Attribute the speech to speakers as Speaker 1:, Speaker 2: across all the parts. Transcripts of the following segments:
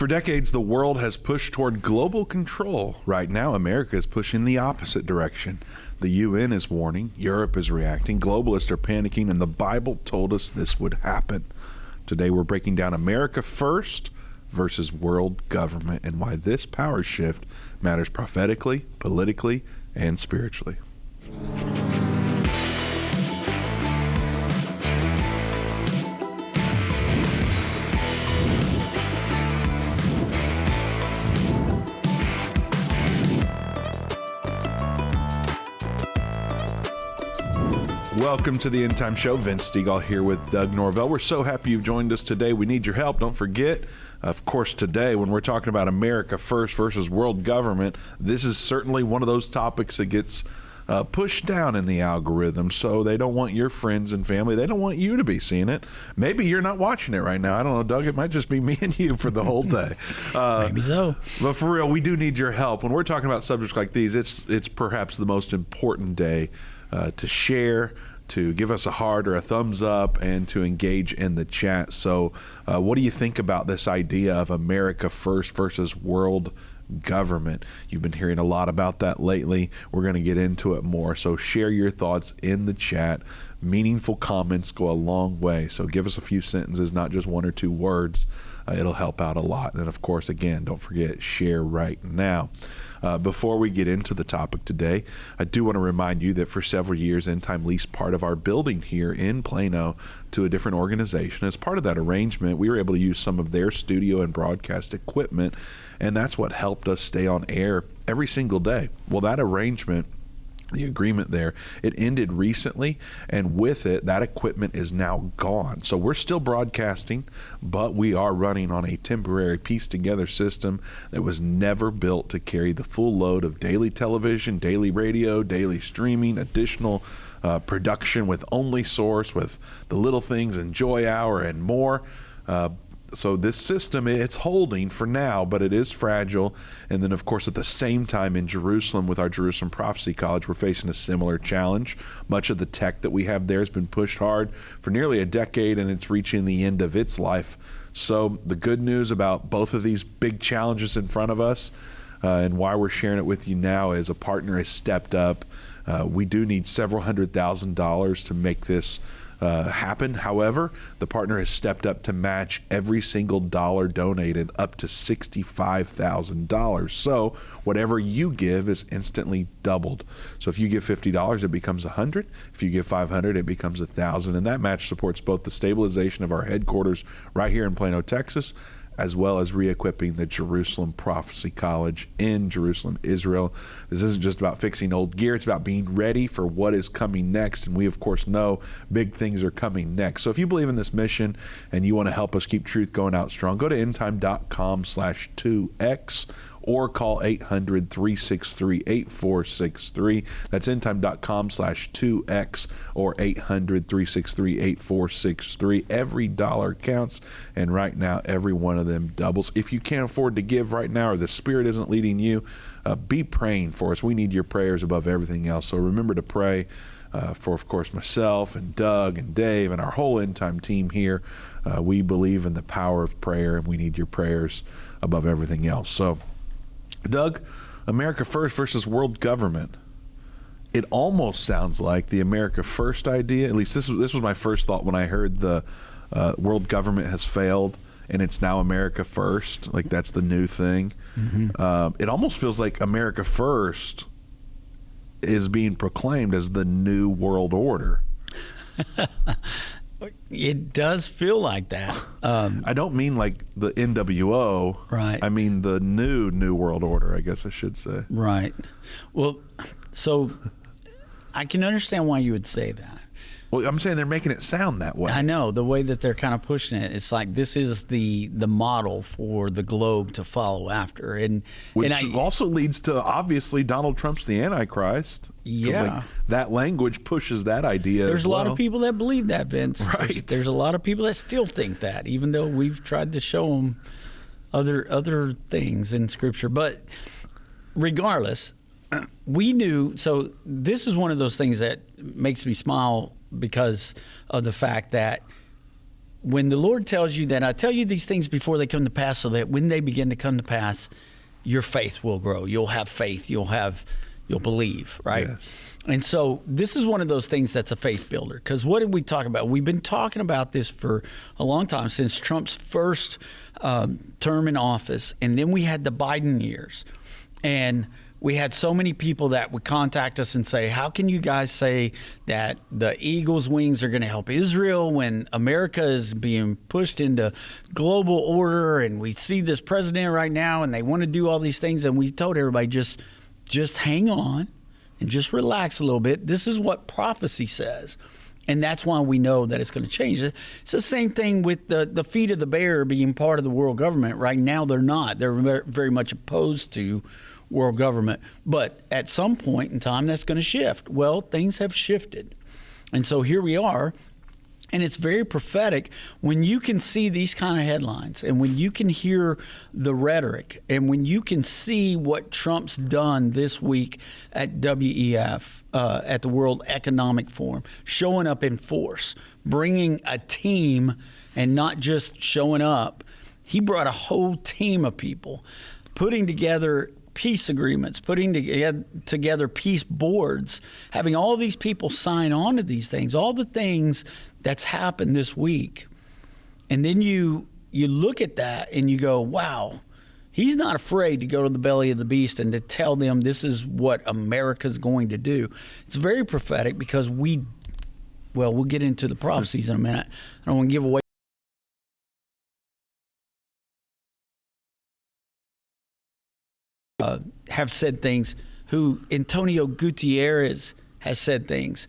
Speaker 1: For decades, the world has pushed toward global control. Right now, America is pushing the opposite direction. The UN is warning, Europe is reacting, globalists are panicking, and the Bible told us this would happen. Today, we're breaking down America first versus world government and why this power shift matters prophetically, politically, and spiritually. Welcome to the Endtime Show. Vince Stegall here with Doug Norvell. We're so happy you've joined us today. We need your help. Don't forget, of course, today when we're talking about America first versus world government, this is certainly one of those topics that gets pushed down in the algorithm. So they don't want your friends and family. They don't want you to be seeing it. Maybe you're not watching it right now. I don't know, Doug. It might just be me and you for the whole day.
Speaker 2: Maybe so.
Speaker 1: But for real, we do need your help. When we're talking about subjects like these, it's perhaps the most important day to share, to give us a heart or a thumbs up, and to engage in the chat. So what do you think about this idea of America first versus world government? You've been hearing a lot about that lately. We're going to get into it more. So share your thoughts in the chat. Meaningful comments go a long way. So give us a few sentences, not just one or two words. It'll help out a lot. And of course, again, don't forget, share right now. Before we get into the topic today, I do want to remind you that for several years, Endtime leased part of our building here in Plano to a different organization. As part of that arrangement, we were able to use some of their studio and broadcast equipment, and that's what helped us stay on air every single day. Well, that arrangement the agreement there. It ended recently, and with it, that equipment is now gone. So we're still broadcasting, but we are running on a temporary pieced together system that was never built to carry the full load of daily television, daily radio, daily streaming, additional production with Only Source, with the Little Things and Joy Hour and more. So this system, it's holding for now, but it is fragile. And then, of course, at the same time in Jerusalem with our Jerusalem Prophecy College, we're facing a similar challenge. Much of the tech that we have there has been pushed hard for nearly a decade, and it's reaching the end of its life. So the good news about both of these big challenges in front of us and why we're sharing it with you now is a partner has stepped up. We do need several $100,000 to make this happen. However, the partner has stepped up to match every single dollar donated up to $65,000. So whatever you give is instantly doubled. So if you give $50, it becomes $100. If you give $500, it becomes $1,000. And that match supports both the stabilization of our headquarters right here in Plano, Texas, as well as re-equipping the Jerusalem Prophecy College in Jerusalem, Israel. This isn't just about fixing old gear. It's about being ready for what is coming next. And we, of course, know big things are coming next. So if you believe in this mission and you want to help us keep truth going out strong, go to endtime.com/2x or call 800-363-8463. That's endtime.com/2x or 800-363-8463. Every dollar counts, and right now every one of them doubles. If you can't afford to give right now, or the Spirit isn't leading you, be praying for us. We need your prayers above everything else. So remember to pray for, of course, myself and Doug and Dave and our whole End Time team here. We believe in the power of prayer, and we need your prayers above everything else. So, Doug, America First versus world government. It almost sounds like the America First idea. At least this was my first thought when I heard the world government has failed and it's now America First. Like, that's the new thing. Mm-hmm. It almost feels like America First is being proclaimed as the new world order.
Speaker 2: It does feel like that.
Speaker 1: I don't mean like the NWO.
Speaker 2: Right.
Speaker 1: I mean the new world order, I guess I should say.
Speaker 2: Right. Well, so I can understand why you would say that.
Speaker 1: Well, I'm saying they're making it sound that way.
Speaker 2: I know, the way that they're kind of pushing it. It's like this is the model for the globe to follow after.
Speaker 1: Which also leads to, obviously, Donald Trump's the Antichrist.
Speaker 2: Yeah.
Speaker 1: Like, that language pushes that idea.
Speaker 2: There's a lot of people that believe that, Vince.
Speaker 1: Right.
Speaker 2: There's a lot of people that still think that, even though we've tried to show them other things in Scripture. But regardless, we knew. So this is one of those things that makes me smile because of the fact that when the Lord tells you that, I tell you these things before they come to pass, so that when they begin to come to pass, your faith will grow. You'll have faith. You'll believe, right? Yes. And so this is one of those things that's a faith builder. Because what did we talk about? We've been talking about this for a long time, since Trump's first term in office. And then we had the Biden years. And we had so many people that would contact us and say, how can you guys say that the eagle's wings are going to help Israel when America is being pushed into global order, and we see this president right now and they want to do all these things? And we told everybody, just hang on and just relax a little bit. This is what prophecy says. And that's why we know that it's going to change. It's the same thing with the feet of the bear being part of the world government. Right now, they're not. They're very much opposed to world government. But at some point in time, that's going to shift. Well, things have shifted. And so here we are. And it's very prophetic when you can see these kind of headlines, and when you can hear the rhetoric, and when you can see what Trump's done this week at WEF, at the World Economic Forum, showing up in force, bringing a team and not just showing up. He brought a whole team of people, putting together peace agreements, putting together peace boards, having all these people sign on to these things, all the things that's happened this week. And then you look at that and you go, wow, he's not afraid to go to the belly of the beast and to tell them this is what America's going to do. It's very prophetic because we'll get into the prophecies in a minute. I don't want to give away have said things who Antonio Gutierrez has said things.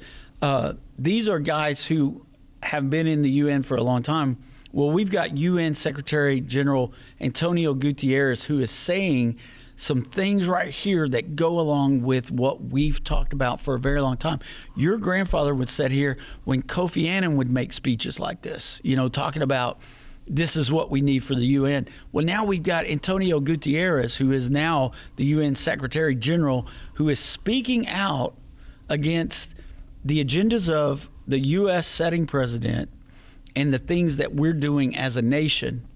Speaker 2: These are guys who have been in the UN for a long time. Well, we've got UN Secretary General Antonio Gutierrez who is saying some things right here that go along with what we've talked about for a very long time. Your grandfather would sit here when Kofi Annan would make speeches like this, talking about this is what we need for the UN. Well, now we've got Antonio Gutierrez, who is now the UN Secretary General, who is speaking out against the agendas of the U.S. sitting president and the things that we're doing as a nation,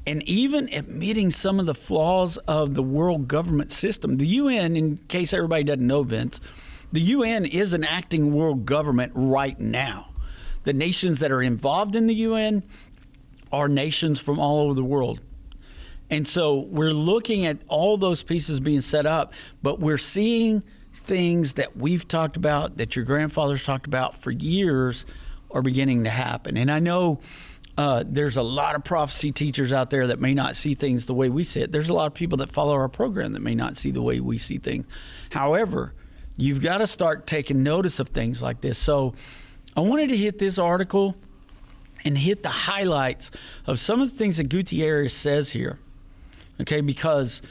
Speaker 2: and even admitting some of the flaws of the world government system. The UN, in case everybody doesn't know, Vince, the UN is an acting world government right now. The nations that are involved in the UN are nations from all over the world. And so we're looking at all those pieces being set up, but we're seeing things that we've talked about, that your grandfather's talked about for years, are beginning to happen. And I know there's a lot of prophecy teachers out there that may not see things the way we see it. There's a lot of people that follow our program that may not see the way we see things. However, you've got to start taking notice of things like this. So I wanted to hit this article and hit the highlights of some of the things that Gutierrez says here, okay, because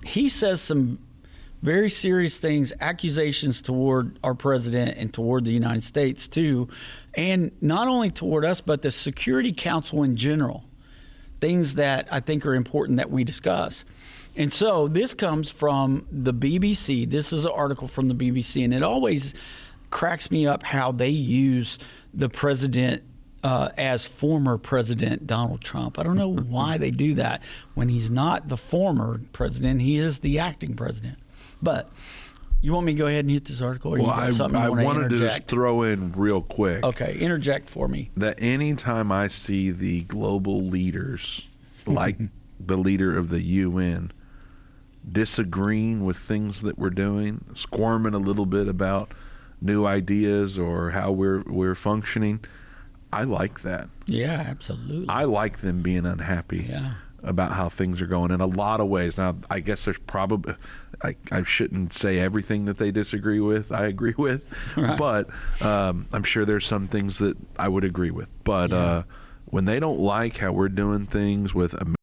Speaker 2: he says some very serious things, accusations toward our president and toward the United States too, and not only toward us, but the Security Council in general, things that I think are important that we discuss. And so this comes from the BBC. This is an article from the BBC, and it always cracks me up how they use the president as former President Donald Trump. I don't know why they do that when he's not the former president. He is the acting president. But you want me to go ahead and hit this article? Or
Speaker 1: well,
Speaker 2: you got something
Speaker 1: I
Speaker 2: you want to
Speaker 1: wanted
Speaker 2: interject?
Speaker 1: to just throw in real quick.
Speaker 2: Okay, interject for me.
Speaker 1: That anytime I see the global leaders, like the leader of the UN, disagreeing with things that we're doing, squirming a little bit about new ideas or how we're functioning, I like that.
Speaker 2: Yeah, absolutely.
Speaker 1: I like them being unhappy about how things are going in a lot of ways. Now, I guess there's probably, I shouldn't say everything that they disagree with, I agree with, right. But I'm sure there's some things that I would agree with. But when they don't like how we're doing things with America,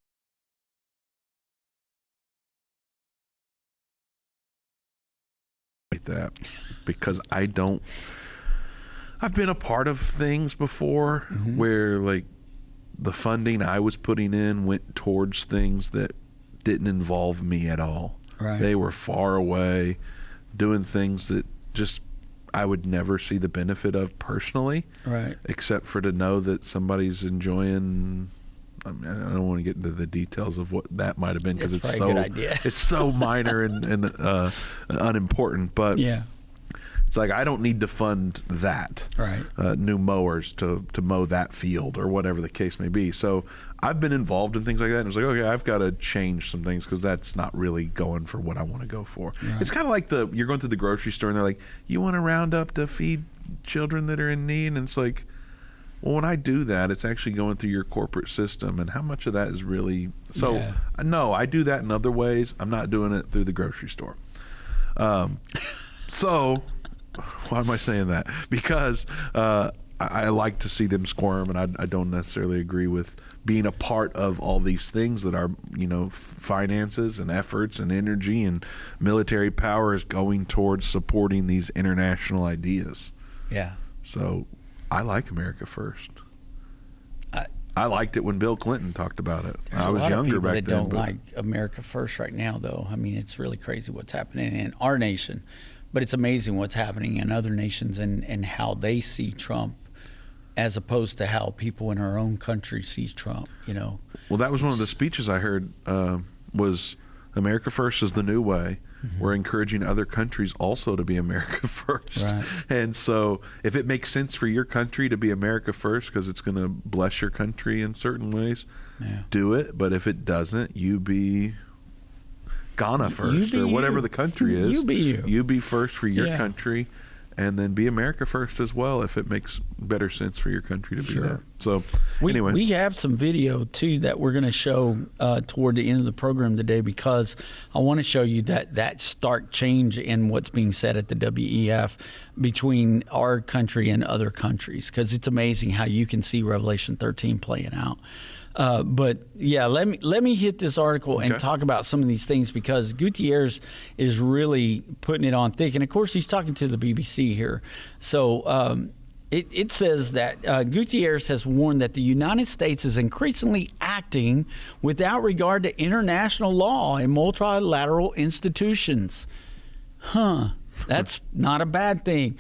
Speaker 1: like that, because I've been a part of things before where like the funding I was putting in went towards things that didn't involve me at all. Right. They were far away doing things that just I would never see the benefit of personally. Right. Except for to know that somebody's enjoying. I mean, I don't want to get into the details of what that might have been because it's so
Speaker 2: a good idea.
Speaker 1: It's so minor and unimportant. But yeah. It's like I don't need to fund that, right? New mowers to mow that field or whatever the case may be. So I've been involved in things like that. And it's like, okay, I've got to change some things because that's not really going for what I want to go for. Right. It's kind of like you're going through the grocery store and they're like, you want to round up to feed children that are in need? And it's like, well, when I do that, it's actually going through your corporate system. And how much of that is really... So, no, I do that in other ways. I'm not doing it through the grocery store. So... Why am I saying that? Because I like to see them squirm, and I don't necessarily agree with being a part of all these things that are, finances and efforts and energy and military power is going towards supporting these international ideas. Yeah. So I like America First. I liked it when Bill Clinton talked about it. I was younger back then.
Speaker 2: There's a lot of people that don't like America First right now, though. I mean, it's really crazy what's happening in our nation. But it's amazing what's happening in other nations and how they see Trump as opposed to how people in our own country sees Trump,
Speaker 1: Well, that was one of the speeches I heard was America First is the new way. We're encouraging other countries also to be America First. Right. And so if it makes sense for your country to be America First because it's going to bless your country in certain ways, do it. But if it doesn't, you be... Ghana first or whatever the country is.
Speaker 2: You be you.
Speaker 1: You be first for your country and then be America first as well if it makes better sense for your country to be
Speaker 2: Sure.
Speaker 1: that. So
Speaker 2: We have some video too that we're going to show toward the end of the program today, because I want to show you that stark change in what's being said at the WEF between our country and other countries, because it's amazing how you can see Revelation 13 playing out. But yeah, let me hit this article and talk about some of these things, because Gutierrez is really putting it on thick. And of course, he's talking to the BBC here. So it says that Gutierrez has warned that the United States is increasingly acting without regard to international law and multilateral institutions. That's not a bad thing.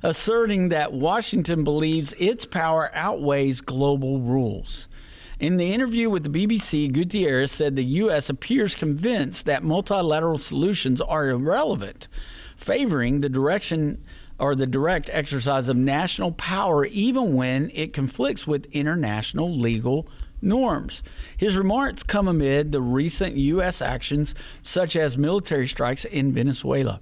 Speaker 2: Asserting that Washington believes its power outweighs global rules. In the interview with the BBC, Gutierrez said the U.S. appears convinced that multilateral solutions are irrelevant, favoring the direction or the direct exercise of national power even when it conflicts with international legal norms. His remarks come amid the recent U.S. actions such as military strikes in Venezuela,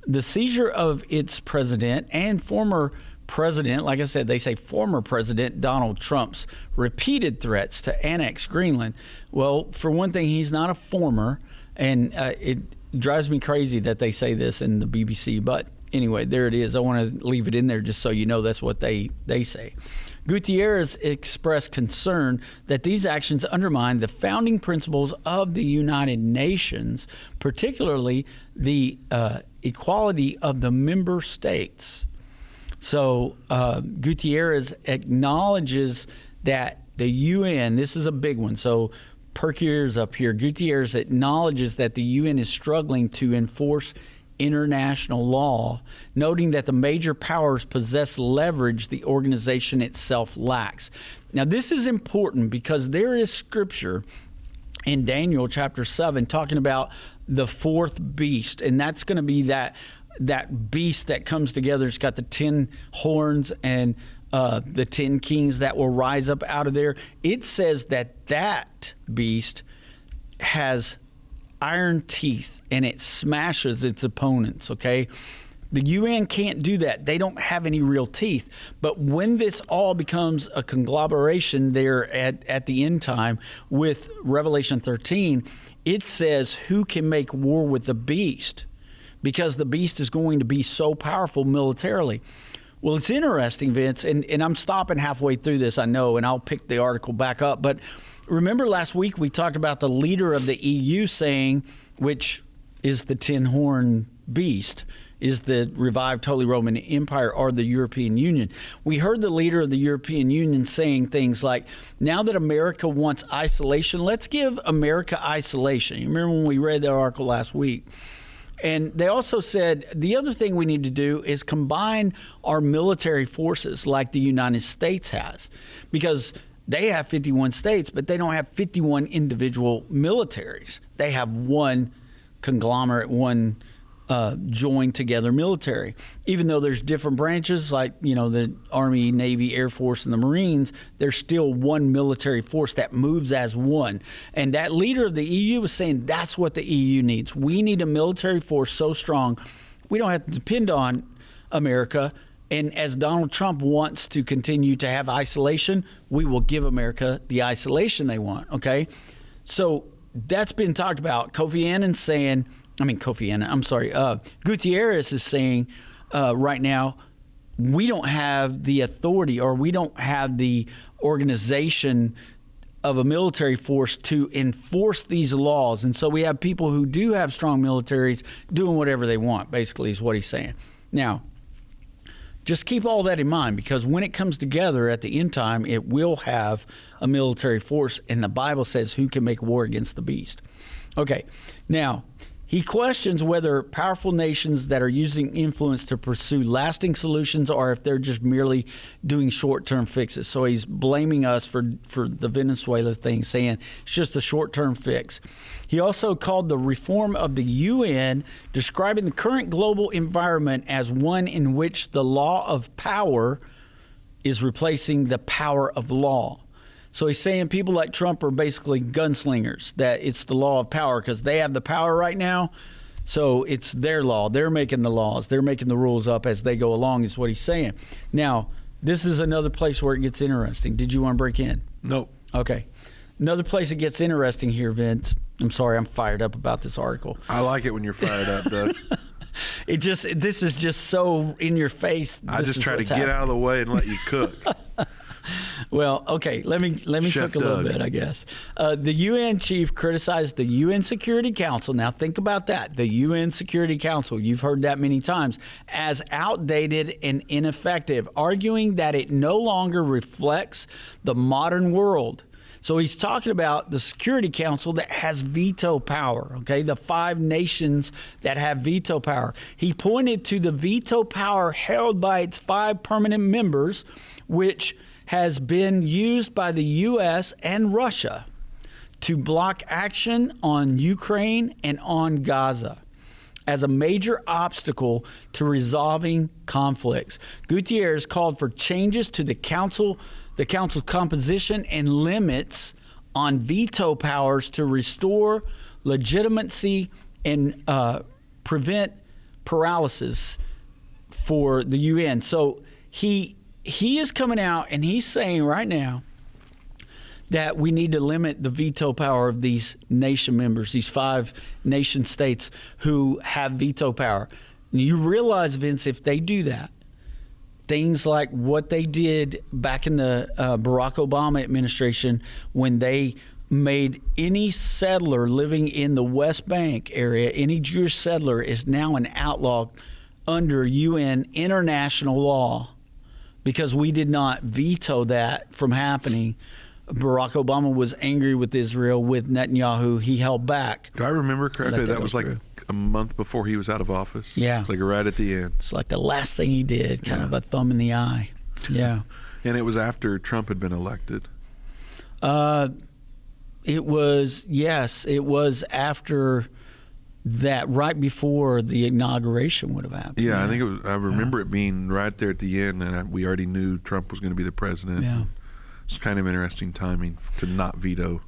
Speaker 2: the seizure of its president and former president, like I said, they say former President Donald Trump's repeated threats to annex Greenland. Well, for one thing, he's not a former, and it drives me crazy that they say this in the BBC, but anyway, there it is. I want to leave it in there just so you know that's what they say. Gutierrez expressed concern that these actions undermine the founding principles of the United Nations, particularly the equality of the member states. So Gutierrez acknowledges that the UN, this is a big one, so perk your ears up here. Gutierrez acknowledges that the UN is struggling to enforce international law, noting that the major powers possess leverage the organization itself lacks. Now, this is important because there is scripture in Daniel chapter 7 talking about the fourth beast, and that's going to be that beast that comes together. It's got the 10 horns and the 10 kings that will rise up out of there. It says that beast has iron teeth and it smashes its opponents, okay? The UN can't do that. They don't have any real teeth. But when this all becomes a conglomeration there at the end time with Revelation 13, it says who can make war with the beast, because the beast is going to be so powerful militarily. Well, it's interesting, Vince, and I'm stopping halfway through this, I know, and I'll pick the article back up, but remember last week we talked about the leader of the EU saying, which is the 10-horn beast, is the revived Holy Roman Empire or the European Union. We heard the leader of the European Union saying things like, now that America wants isolation, let's give America isolation. You remember when we read that article last week? And they also said the other thing we need to do is combine our military forces like the United States has, because they have 51 states, but they don't have 51 individual militaries. They have one conglomerate, one joined together military. Even though there's different branches like, you know, the Army, Navy, Air Force, and the Marines, there's still one military force that moves as one. And that leader of the EU was saying that's what the EU needs. We need a military force so strong we don't have to depend on America. And as Donald Trump wants to continue to have isolation, we will give America the isolation they want, okay? So that's been talked about. Gutierrez is saying right now, we don't have the authority, or we don't have the organization of a military force to enforce these laws. And so we have people who do have strong militaries doing whatever they want, basically, is what he's saying. Now, just keep all that in mind, because when it comes together at the end time, it will have a military force, and the Bible says who can make war against the beast. Okay, now, he questions whether powerful nations that are using influence to pursue lasting solutions or if they're just merely doing short-term fixes. So he's blaming us for the Venezuela thing, saying it's just a short-term fix. He also called the reform of the UN, describing the current global environment as one in which the law of power is replacing the power of law. So he's saying people like Trump are basically gunslingers, that it's the law of power because they have the power right now. So it's their law. They're making the laws. They're making the rules up as they go along, is what he's saying. Now, this is another place where it gets interesting. Did you want to break in?
Speaker 1: Nope.
Speaker 2: Okay. Another place it gets interesting here, Vince. I'm sorry, I'm fired up about this article.
Speaker 1: I like it when you're fired up, Doug.
Speaker 2: This is just so in your face.
Speaker 1: I just try to get out of the way and let you cook.
Speaker 2: Well, okay, let me
Speaker 1: Chef
Speaker 2: cook a little
Speaker 1: Doug.
Speaker 2: bit, I guess. The UN chief criticized the UN Security Council. Now, think about that. The UN Security Council, you've heard that many times, as outdated and ineffective, arguing that it no longer reflects the modern world. So he's talking about the Security Council that has veto power, okay, the 5 nations that have veto power. He pointed to the veto power held by its 5 permanent members, which has been used by the U.S. and Russia to block action on Ukraine and on Gaza as a major obstacle to resolving conflicts. Gutierrez called for changes to the council's composition and limits on veto powers to restore legitimacy and prevent paralysis for the UN. So he is coming out and he's saying right now that we need to limit the veto power of these nation members, these 5 nation states who have veto power. You realize, Vince, if they do that, things like what they did back in the Barack Obama administration when they made any settler living in the West Bank area, any Jewish settler is now an outlaw under UN international law because we did not veto that from happening. Barack Obama was angry with Israel, with Netanyahu. He held back.
Speaker 1: Do I remember correctly? That was like
Speaker 2: through.
Speaker 1: a month before he was out of office.
Speaker 2: Yeah.
Speaker 1: It's like right at the end.
Speaker 2: It's like the last thing he did, kind of a thumb in the eye. Yeah.
Speaker 1: And it was after Trump had been elected.
Speaker 2: It was after that, right before the inauguration would have happened.
Speaker 1: Yeah, I think it was. I remember it being right there at the end, and we already knew Trump was going to be the president.
Speaker 2: Yeah.
Speaker 1: It's kind of interesting timing to not veto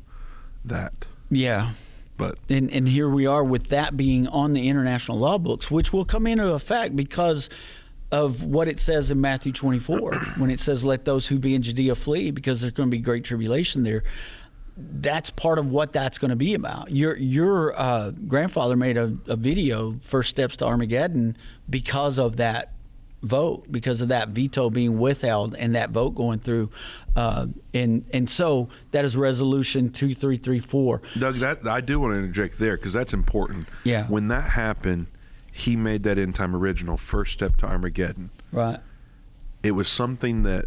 Speaker 1: that.
Speaker 2: Yeah.
Speaker 1: But
Speaker 2: and here we are with that being on the international law books, which will come into effect because of what it says in Matthew 24, when it says, let those who be in Judea flee, because there's going to be great tribulation there. That's part of what that's going to be about. Your grandfather made a video, First Steps to Armageddon, because of that vote, because of that veto being withheld and that vote going through. And so that is Resolution 2334.
Speaker 1: Doug, that I do want to interject there because that's important.
Speaker 2: Yeah.
Speaker 1: When that happened, he made that End Time original, First Step to Armageddon.
Speaker 2: Right.
Speaker 1: It was something that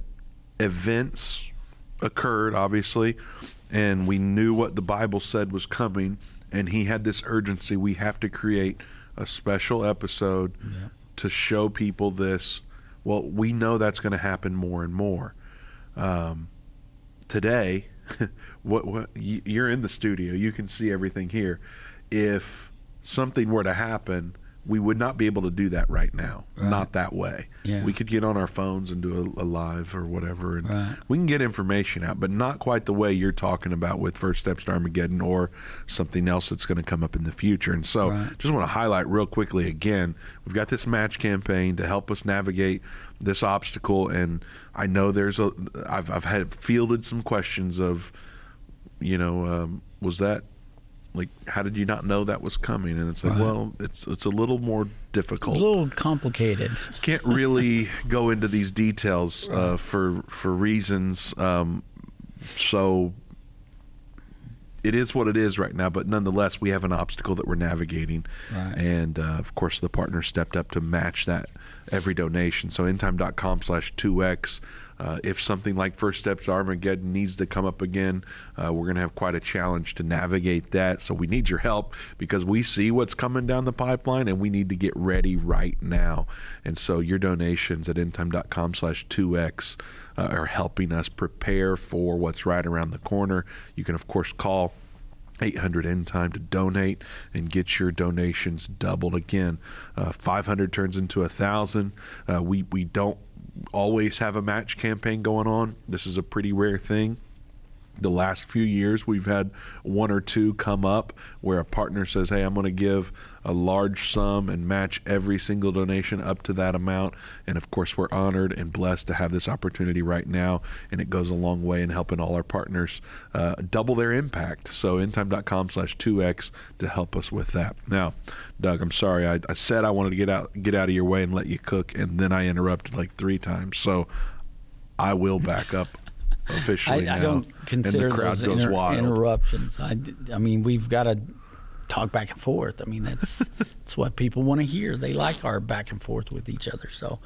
Speaker 1: events occurred, obviously, and we knew what the Bible said was coming, and he had this urgency. We have to create a special episode to show people this. Well, we know that's going to happen more and more. Today, what you're in the studio, you can see everything here. If something were to happen, we would not be able to do that right now.
Speaker 2: Right.
Speaker 1: Not that way.
Speaker 2: Yeah.
Speaker 1: We could get on our phones and do a live or whatever, and
Speaker 2: Right.
Speaker 1: we can get information out, but not quite the way you're talking about with First Steps to Armageddon or something else that's going to come up in the future. And so
Speaker 2: Right.
Speaker 1: just want to highlight real quickly again, we've got this match campaign to help us navigate this obstacle, and I know I've had fielded some questions of, was that, like, how did you not know that was coming? And it's like,
Speaker 2: Right.
Speaker 1: well, it's a little more difficult.
Speaker 2: It's a little complicated.
Speaker 1: Can't really go into these details for reasons. So it is what it is right now, but nonetheless, we have an obstacle that we're navigating.
Speaker 2: Right.
Speaker 1: And of course, the partner stepped up to match that every donation. So endtime.com/2x. If something like First Steps to Armageddon needs to come up again, we're going to have quite a challenge to navigate that. So we need your help because we see what's coming down the pipeline and we need to get ready right now. And so your donations at endtime.com/2x are helping us prepare for what's right around the corner. You can, of course, call 800 End Time to donate and get your donations doubled again. 500 turns into 1,000. We don't always have a match campaign going on. This is a pretty rare thing. The last few years, we've had one or two come up where a partner says, hey, I'm going to give a large sum and match every single donation up to that amount. And of course, we're honored and blessed to have this opportunity right now. And it goes a long way in helping all our partners double their impact. So endtime.com/2x to help us with that. Now, Doug, I'm sorry. I said I wanted to get out of your way and let you cook, and then I interrupted like 3 times. So I will back up. Officially
Speaker 2: I
Speaker 1: now,
Speaker 2: don't consider
Speaker 1: and the crowd
Speaker 2: those
Speaker 1: goes wild.
Speaker 2: interruptions. I mean, we've got to talk back and forth. I mean, that's what people want to hear. They like our back and forth with each other. So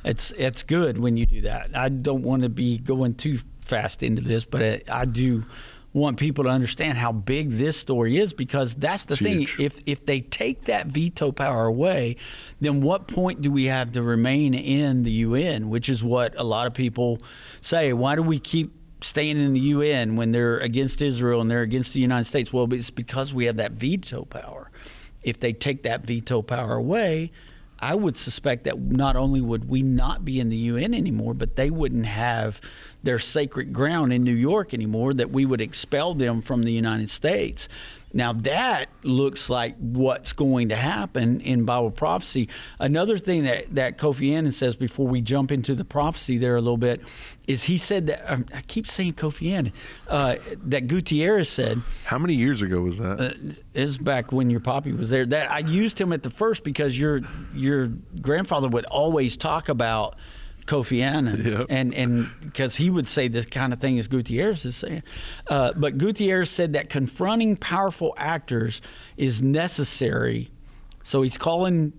Speaker 2: it's good when you do that. I don't want to be going too fast into this, but I do want people to understand how big this story is, because that's the thing.
Speaker 1: Huge.
Speaker 2: If they take that veto power away, then what point do we have to remain in the UN, which is what a lot of people say. Why do we keep staying in the UN when they're against Israel and they're against the United States? Well, it's because we have that veto power. If they take that veto power away, I would suspect that not only would we not be in the UN anymore, but they wouldn't have their sacred ground in New York anymore, that we would expel them from the United States. Now, that looks like what's going to happen in Bible prophecy. Another thing that Kofi Annan says before we jump into the prophecy there a little bit is he said that, I keep saying Kofi Annan, that Gutierrez said.
Speaker 1: How many years ago was that?
Speaker 2: It was back when your poppy was there. That I used him at the first because your grandfather would always talk about Kofi Annan,
Speaker 1: yep.
Speaker 2: and because he would say this kind of thing as Gutierrez is saying. But Gutierrez said that confronting powerful actors is necessary. So he's calling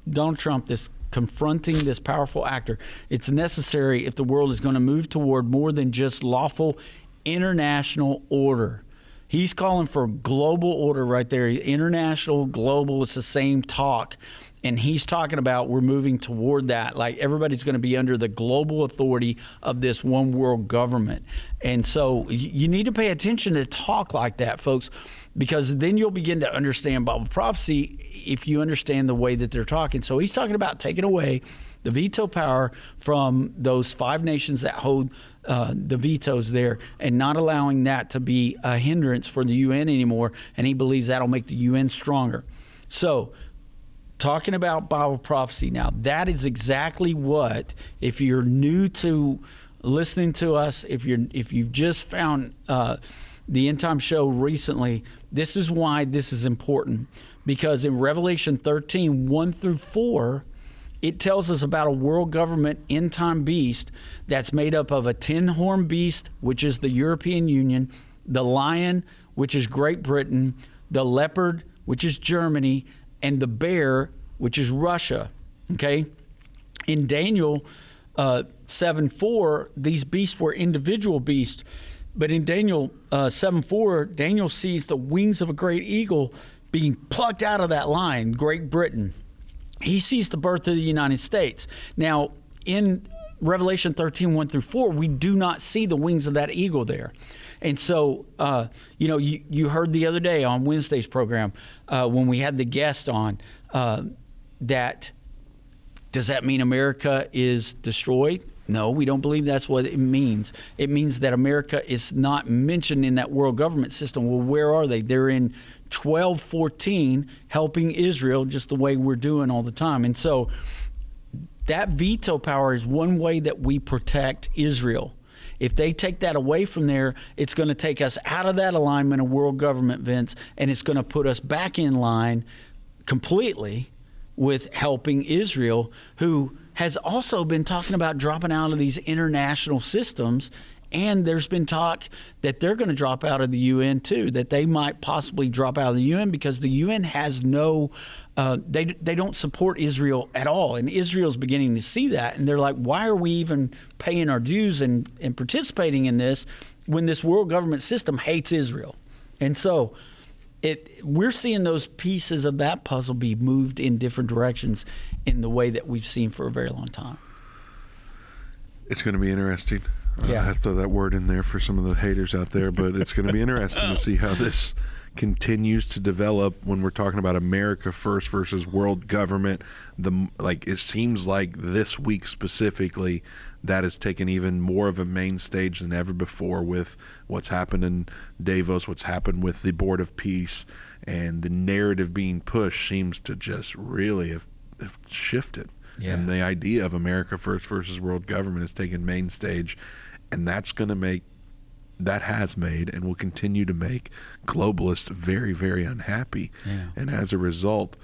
Speaker 2: Donald Trump this confronting this powerful actor. It's necessary if the world is going to move toward more than just lawful international order. He's calling for global order right there. International, global, it's the same talk. And he's talking about we're moving toward that. Like everybody's going to be under the global authority of this one world government. And so you need to pay attention to talk like that, folks, because then you'll begin to understand Bible prophecy if you understand the way that they're talking. So he's talking about taking away the veto power from those 5 nations that hold the vetoes there and not allowing that to be a hindrance for the UN anymore. And he believes that'll make the UN stronger. So talking about Bible prophecy now, that is exactly what, if you're new to listening to us, if you've just found the Endtime Show recently, this is why this is important. Because in Revelation 13, 1 through 4, it tells us about a world government end-time beast that's made up of a 10-horned beast, which is the European Union, the lion, which is Great Britain, the leopard, which is Germany, and the bear, which is Russia. Okay? In Daniel 7:4, these beasts were individual beasts. But in Daniel 7:4, Daniel sees the wings of a great eagle being plucked out of that lion, Great Britain. He sees the birth of the United States. Now, in Revelation 13, 1 through 4, we do not see the wings of that eagle there. And so, you heard the other day on Wednesday's program when we had the guest on that, does that mean America is destroyed? No, we don't believe that's what it means. It means that America is not mentioned in that world government system. Well, where are they? They're in 1214, helping Israel just the way we're doing all the time. And so that veto power is one way that we protect Israel. If they take that away from there, it's going to take us out of that alignment of world government, Vince, and it's going to put us back in line completely with helping Israel, who has also been talking about dropping out of these international systems. And there's been talk that they're going to drop out of the UN too, that they might possibly drop out of the UN because the UN has no, they don't support Israel at all. And Israel's beginning to see that. And they're like, why are we even paying our dues and participating in this when this world government system hates Israel? And so we're seeing those pieces of that puzzle be moved in different directions in the way that we've seen for a very long time.
Speaker 1: It's going to be interesting.
Speaker 2: Yeah.
Speaker 1: I have to throw that word in there for some of the haters out there, but it's going to be interesting to see how this continues to develop when we're talking about America first versus world government. It seems like this week specifically, that has taken even more of a main stage than ever before with what's happened in Davos, what's happened with the Board of Peace, and the narrative being pushed seems to just really have shifted. Yeah. And the idea of America first versus world government has taken main stage, and that has made and will continue to make globalists very, very unhappy.
Speaker 2: Yeah.
Speaker 1: And as a result,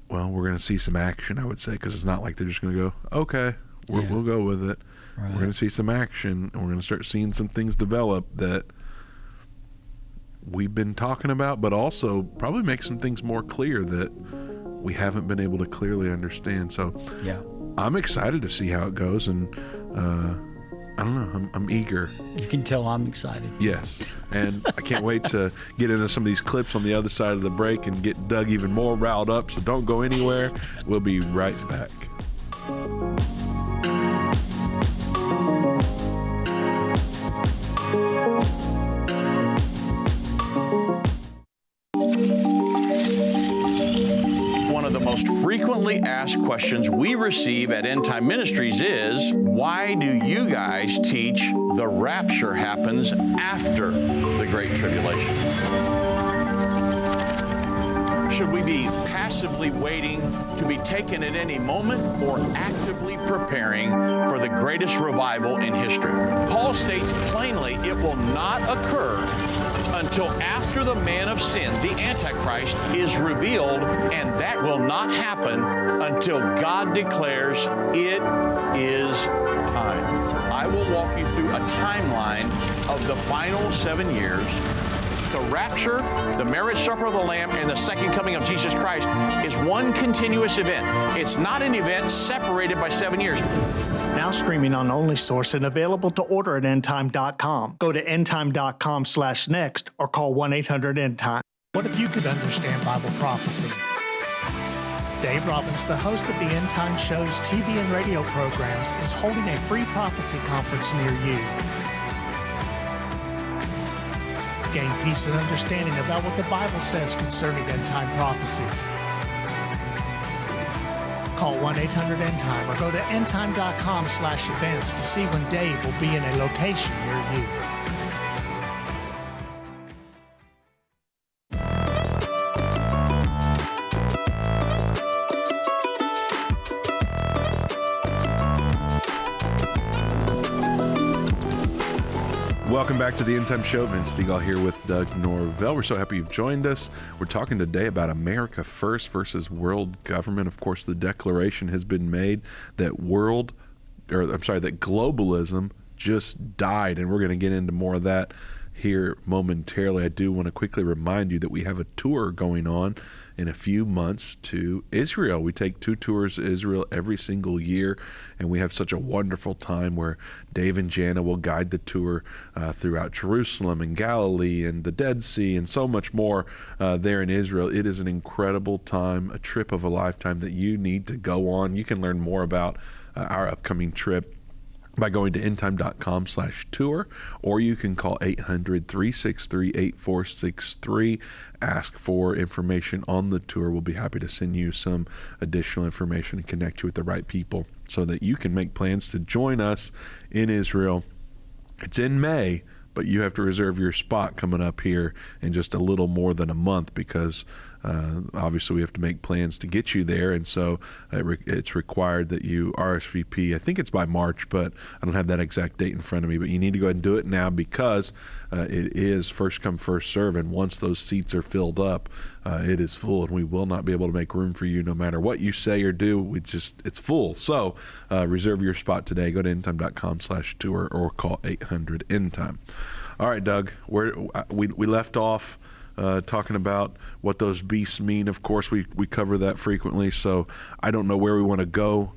Speaker 1: we're going to see some action, I would say, because it's not like they're just going to go, okay, we'll go with it. Right. We're going to see some action, and we're going to start seeing some things develop that we've been talking about, but also probably make some things more clear that we haven't been able to clearly understand. So
Speaker 2: yeah,
Speaker 1: I'm excited to see how it goes, and I don't know, I'm eager.
Speaker 2: You can tell I'm excited.
Speaker 1: Yes, and I can't wait to get into some of these clips on the other side of the break and get Doug even more riled up, so don't go anywhere. We'll be right back.
Speaker 3: Most frequently asked questions we receive at Endtime Ministries is, why do you guys teach the rapture happens after the Great Tribulation? Should we be passively waiting to be taken at any moment or actively preparing for the greatest revival in history? Paul states plainly it will not occur until after the man of sin, the Antichrist, is revealed, and that will not happen until God declares it is time. I will walk you through a timeline of the final 7 years. The rapture, the marriage supper of the Lamb, and the second coming of Jesus Christ is one continuous event. It's not an event separated by 7 years.
Speaker 4: Now streaming on OnlySource and available to order at endtime.com. Go to endtime.com/next or call 1-800-ENDTIME.
Speaker 5: What if you could understand Bible prophecy? Dave Robbins, the host of the Endtime Show's TV and radio programs, is holding a free prophecy conference near you. Gain peace and understanding about what the Bible says concerning end-time prophecy. Call 1-800-ENDTIME or go to endtime.com/events to see when Dave will be in a location near you.
Speaker 1: Welcome back to the Endtime Show. Vince Stegall here with Doug Norvell. We're so happy you've joined us. We're talking today about America first versus world government. Of course, the declaration has been made that globalism just died, and we're going to get into more of that here momentarily. I do want to quickly remind you that we have a tour going on in a few months to Israel. We take 2 tours to Israel every single year, and we have such a wonderful time where Dave and Jana will guide the tour throughout Jerusalem and Galilee and the Dead Sea and so much more there in Israel. It is an incredible time, a trip of a lifetime that you need to go on. You can learn more about our upcoming trip by going to endtime.com/tour, or you can call 800-363-8463. Ask for information on the tour. We'll be happy to send you some additional information and connect you with the right people so that you can make plans to join us in Israel. It's in May, but you have to reserve your spot coming up here in just a little more than a month because obviously we have to make plans to get you there, and so it's required that you RSVP. I think it's by March, but I don't have that exact date in front of me, but you need to go ahead and do it now because it is first come, first serve, and once those seats are filled up, it is full, and we will not be able to make room for you no matter what you say or do. It's full. So reserve your spot today. Go to endtime.com/tour or call 800-ENDTIME. All right, Doug, we left off talking about what those beasts mean. Of course, we cover that frequently, so I don't know where we want to go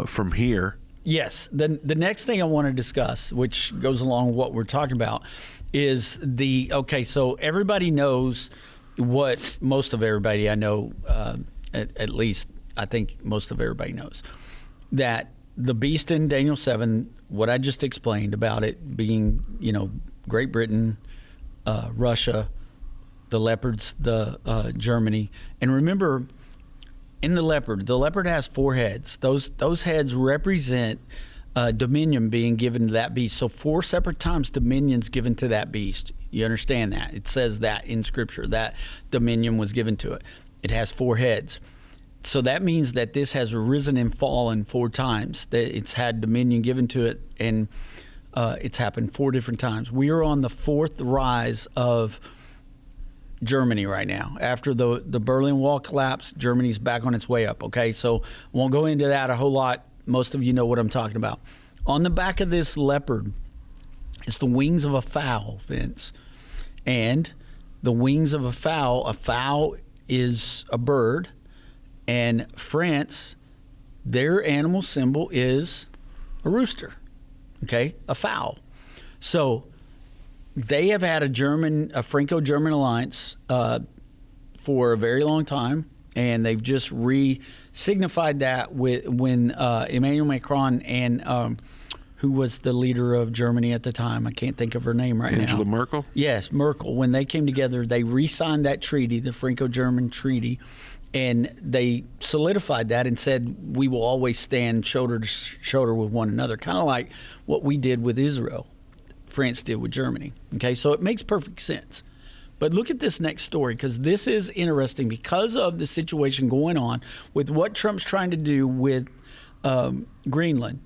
Speaker 1: from here.
Speaker 2: Yes. The next thing I want to discuss, which goes along with what we're talking about, is so everybody knows what most of everybody I know, at least I think most of everybody knows, that the beast in Daniel 7, what I just explained about it being, Great Britain, Russia, the leopards, the Germany. And remember, in the leopard has 4 heads. Those heads represent dominion being given to that beast. So 4 separate times dominion's given to that beast. You understand that? It says that in Scripture, that dominion was given to it. It has 4 heads. So that means that this has risen and fallen 4 times. That it's had dominion given to it, and it's happened 4 different times. We are on the 4th rise of Germany right now. After the Berlin Wall collapsed, Germany's back on its way up, okay? So won't go into that a whole lot. Most of you know what I'm talking about. On the back of this leopard, it's the wings of a fowl, Vince. And the wings of a fowl is a bird. And France, their animal symbol is a rooster, okay? A fowl. So they have had a Franco-German alliance for a very long time, and they've just re-signified that when Emmanuel Macron and who was the leader of Germany at the time? I can't think of her name right now.
Speaker 1: Angela Merkel?
Speaker 2: Yes, Merkel. When they came together, they re-signed that treaty, the Franco-German treaty, and they solidified that and said, we will always stand shoulder to shoulder with one another, kind of like what we did with Israel, France did with Germany. Okay, so it makes perfect sense. But look at this next story, because this is interesting because of the situation going on with what Trump's trying to do with Greenland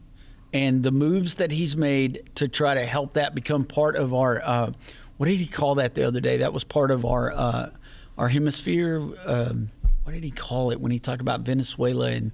Speaker 2: and the moves that he's made to try to help that become part of our, what did he call that the other day? That was part of our hemisphere. What did he call it when he talked about Venezuela and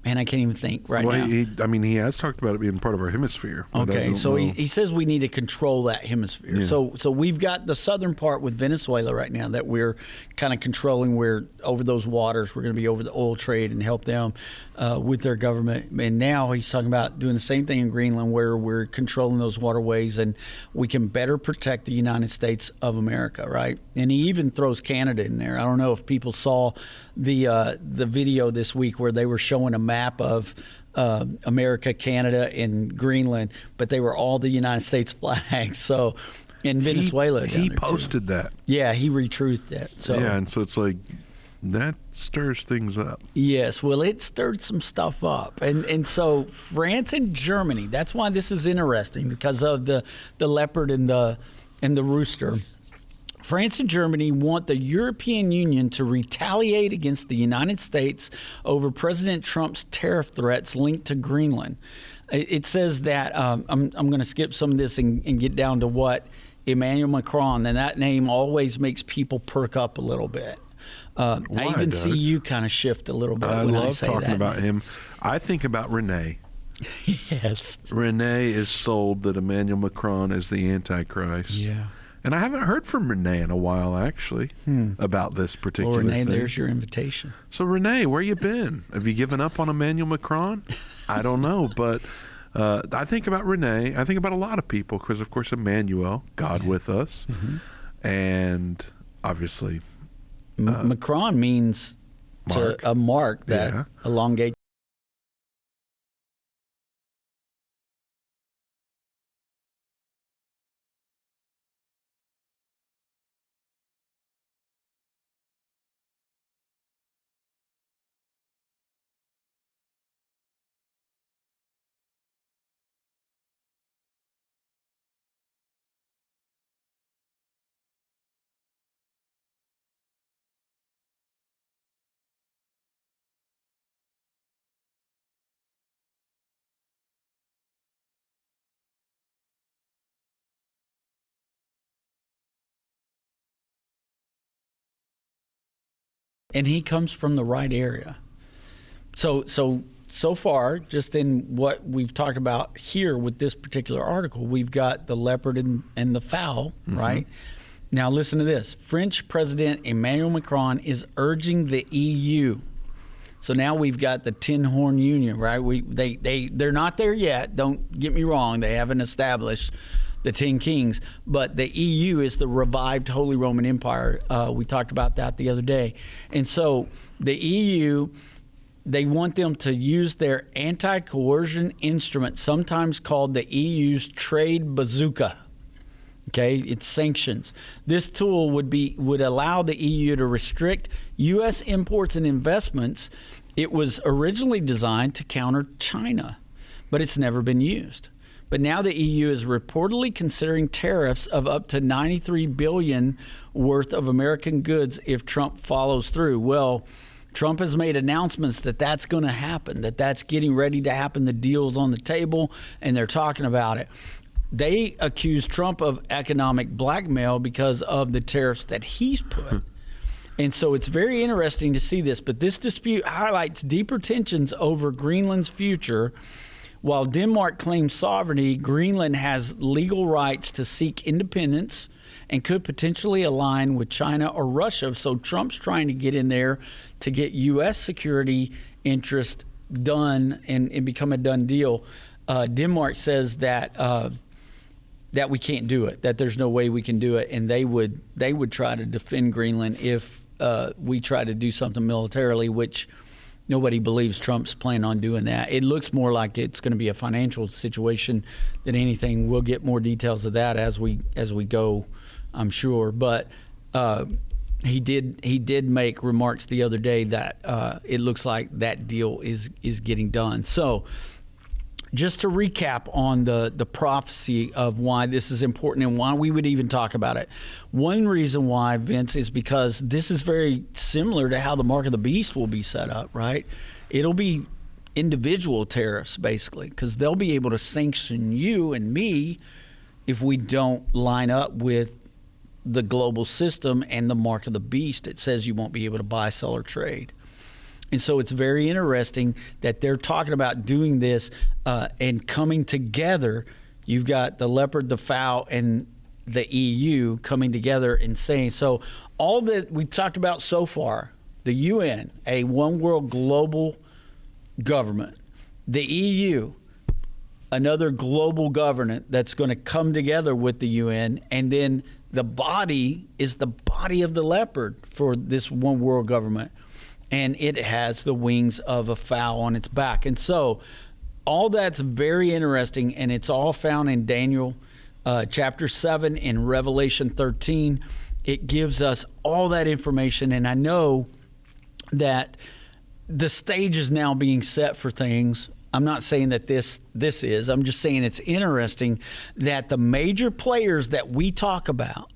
Speaker 2: man, I can't even think now.
Speaker 1: He has talked about it being part of our hemisphere.
Speaker 2: Okay, so he says we need to control that hemisphere. Yeah. So we've got the southern part with Venezuela right now that we're kind of controlling. We're over those waters. We're going to be over the oil trade and help them with their government. And now he's talking about doing the same thing in Greenland, where we're controlling those waterways and we can better protect the United States of America, right? And he even throws Canada in there. I don't know if people saw the video this week where they were showing a map of America, Canada, and Greenland, but they were all the United States flags. So, in Venezuela,
Speaker 1: he posted that.
Speaker 2: Yeah, he retruthed that. So
Speaker 1: yeah, and so it's like that stirs things up.
Speaker 2: Yes, well, it stirred some stuff up, and so France and Germany. That's why this is interesting, because of the leopard and the rooster. France and Germany want the European Union to retaliate against the United States over President Trump's tariff threats linked to Greenland. It says that, I'm going to skip some of this and get down to what Emmanuel Macron, and that name always makes people perk up a little bit. I even see you kind of shift a little bit when I say that. I love talking
Speaker 1: about him. I think about Renee.
Speaker 2: Yes.
Speaker 1: Renee is sold that Emmanuel Macron is the Antichrist.
Speaker 2: Yeah.
Speaker 1: And I haven't heard from Renee in a while, actually, about this particular
Speaker 2: Renee,
Speaker 1: thing.
Speaker 2: there's your invitation.
Speaker 1: So, Renee, where you been? Have you given up on Emmanuel Macron? I don't know, but I think about Renee. I think about a lot of people because, of course, Emmanuel, God with us, and obviously
Speaker 2: Macron means a mark that elongates. And he comes from the right area. So far, just in what we've talked about here with this particular article, we've got the leopard and the fowl, right? Now listen to this. French President Emmanuel Macron is urging the EU. So now we've got the Tin Horn Union, right? They're not there yet. Don't get me wrong. They haven't established the 10 Kings, but the EU is the revived Holy Roman Empire. We talked about that the other day. And so the EU, they want them to use their anti-coercion instrument, sometimes called the EU's trade bazooka. Okay, it's sanctions. This tool would allow the EU to restrict U.S. imports and investments. It was originally designed to counter China, but it's never been used. But now the EU is reportedly considering tariffs of up to $93 billion worth of American goods if Trump follows through. Well, Trump has made announcements that that's going to happen, that's getting ready to happen. The deal's on the table, and they're talking about it. They accuse Trump of economic blackmail because of the tariffs that he's put. And so it's very interesting to see this. But this dispute highlights deeper tensions over Greenland's future. While Denmark claims sovereignty, Greenland has legal rights to seek independence and could potentially align with China or Russia. So Trump's trying to get in there to get U.S. security interest done and become a done deal. Denmark says that we can't do it, that there's no way we can do it, and they would try to defend Greenland if we try to do something militarily, which nobody believes Trump's planning on doing that. It looks more like it's going to be a financial situation than anything. We'll get more details of that as we go, I'm sure. But he did make remarks the other day that it looks like that deal is getting done. So just to recap on the prophecy of why this is important and why we would even talk about it. One reason why, Vince, is because this is very similar to how the mark of the beast will be set up, right? It'll be individual tariffs, basically, because they'll be able to sanction you and me if we don't line up with the global system and the mark of the beast. It says you won't be able to buy, sell, or trade. And so it's very interesting that they're talking about doing this and coming together. You've got the leopard, the fowl, and the EU coming together and saying, so all that we've talked about so far, the UN, a one world global government, the EU, another global government that's going to come together with the UN, and then the body is the body of the leopard for this one world government. And it has the wings of a fowl on its back. And so all that's very interesting, and it's all found in Daniel chapter 7 and Revelation 13. It gives us all that information, and I know that the stage is now being set for things. I'm not saying that this is. I'm just saying it's interesting that the major players that we talk about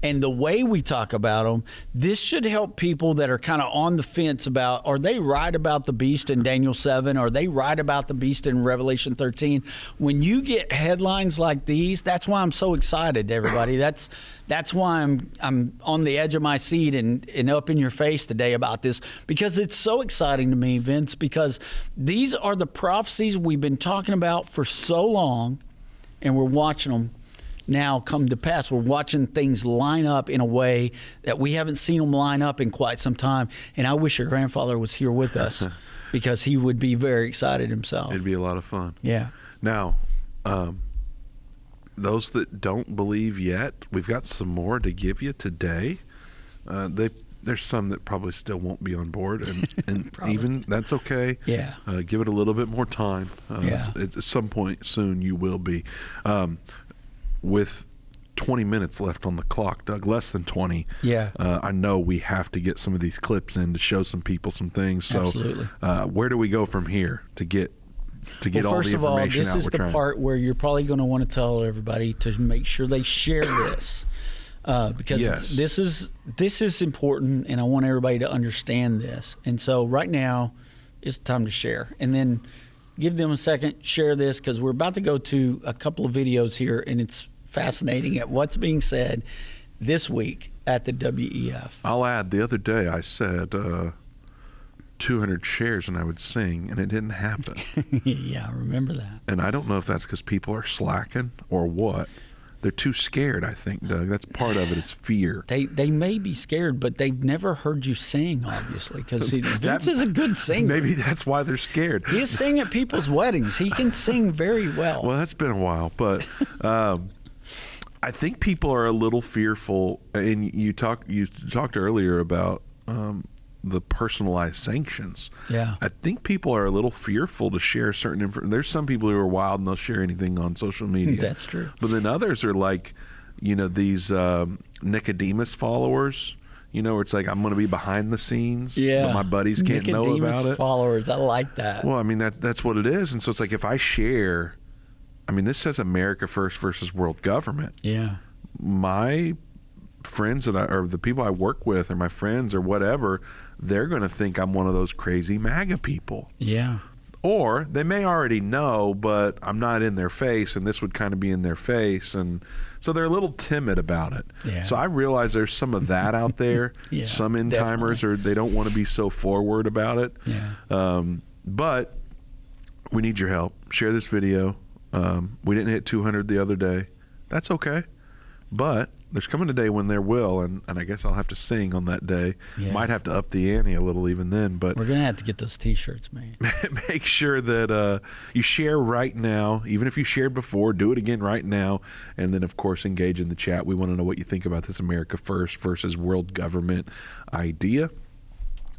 Speaker 2: and the way we talk about them, this should help people that are kind of on the fence about, are they right about the beast in Daniel 7? Are they right about the beast in Revelation 13? When you get headlines like these, that's why I'm so excited, everybody. That's why I'm on the edge of my seat and up in your face today about this, because it's so exciting to me, Vince, because these are the prophecies we've been talking about for so long, and we're watching them now come to pass. We're watching things line up in a way that we haven't seen them line up in quite some time. And I wish your grandfather was here with us because he would be very excited himself.
Speaker 1: It'd be a lot of fun.
Speaker 2: Yeah.
Speaker 1: Now, those that don't believe yet, we've got some more to give you today. There's some that probably still won't be on board, and even that's okay.
Speaker 2: Yeah.
Speaker 1: Give it a little bit more time.
Speaker 2: Yeah.
Speaker 1: At some point soon, you will be. With 20 minutes left on the clock, Doug, less than 20.
Speaker 2: Yeah.
Speaker 1: I know we have to get some of these clips in to show some people some things. So,
Speaker 2: absolutely.
Speaker 1: Where do we go from here to get all the information out?
Speaker 2: First of all, this is the part where you're probably going to want to tell everybody to make sure they share this, because
Speaker 1: yes.
Speaker 2: this is important, and I want everybody to understand this. And so right now, it's time to share, and then give them a second, share this, because we're about to go to a couple of videos here, and it's fascinating at what's being said this week at the WEF.
Speaker 1: I'll add, the other day I said 200 shares and I would sing, and it didn't happen.
Speaker 2: Yeah, I remember that.
Speaker 1: And I don't know if that's because people are slacking or what. They're too scared, I think, Doug. That's part of it, is fear.
Speaker 2: They may be scared, but they've never heard you sing, obviously, because Vince is a good singer.
Speaker 1: Maybe that's why they're scared.
Speaker 2: He sang at people's weddings. He can sing very well.
Speaker 1: Well, that's been a while, but I think people are a little fearful. And you talked earlier about the personalized sanctions.
Speaker 2: Yeah.
Speaker 1: I think people are a little fearful to share certain information. There's some people who are wild and they'll share anything on social media.
Speaker 2: That's true.
Speaker 1: But then others are like, these Nicodemus followers, where it's like, I'm going to be behind the scenes, but my buddies can't know about
Speaker 2: Nicodemus
Speaker 1: it.
Speaker 2: followers, I like that.
Speaker 1: Well, I mean, that's what it is. And so it's like, if I share, I mean, this says America first versus world government.
Speaker 2: Yeah.
Speaker 1: My friends or the people I work with or my friends or whatever, they're going to think I'm one of those crazy MAGA people.
Speaker 2: Yeah.
Speaker 1: Or they may already know, but I'm not in their face, and this would kind of be in their face. And so they're a little timid about it.
Speaker 2: Yeah.
Speaker 1: So I realize there's some of that out there.
Speaker 2: Yeah,
Speaker 1: some end-timers, they don't want to be so forward about it.
Speaker 2: Yeah.
Speaker 1: But we need your help. Share this video. We didn't hit 200 the other day. That's okay. But there's coming a day when there will, and I guess I'll have to sing on that day.
Speaker 2: Yeah.
Speaker 1: Might have to up the ante a little even then. But
Speaker 2: we're going to have to get those T-shirts made.
Speaker 1: Make sure that you share right now. Even if you shared before, do it again right now. And then, of course, engage in the chat. We want to know what you think about this America first versus world government idea.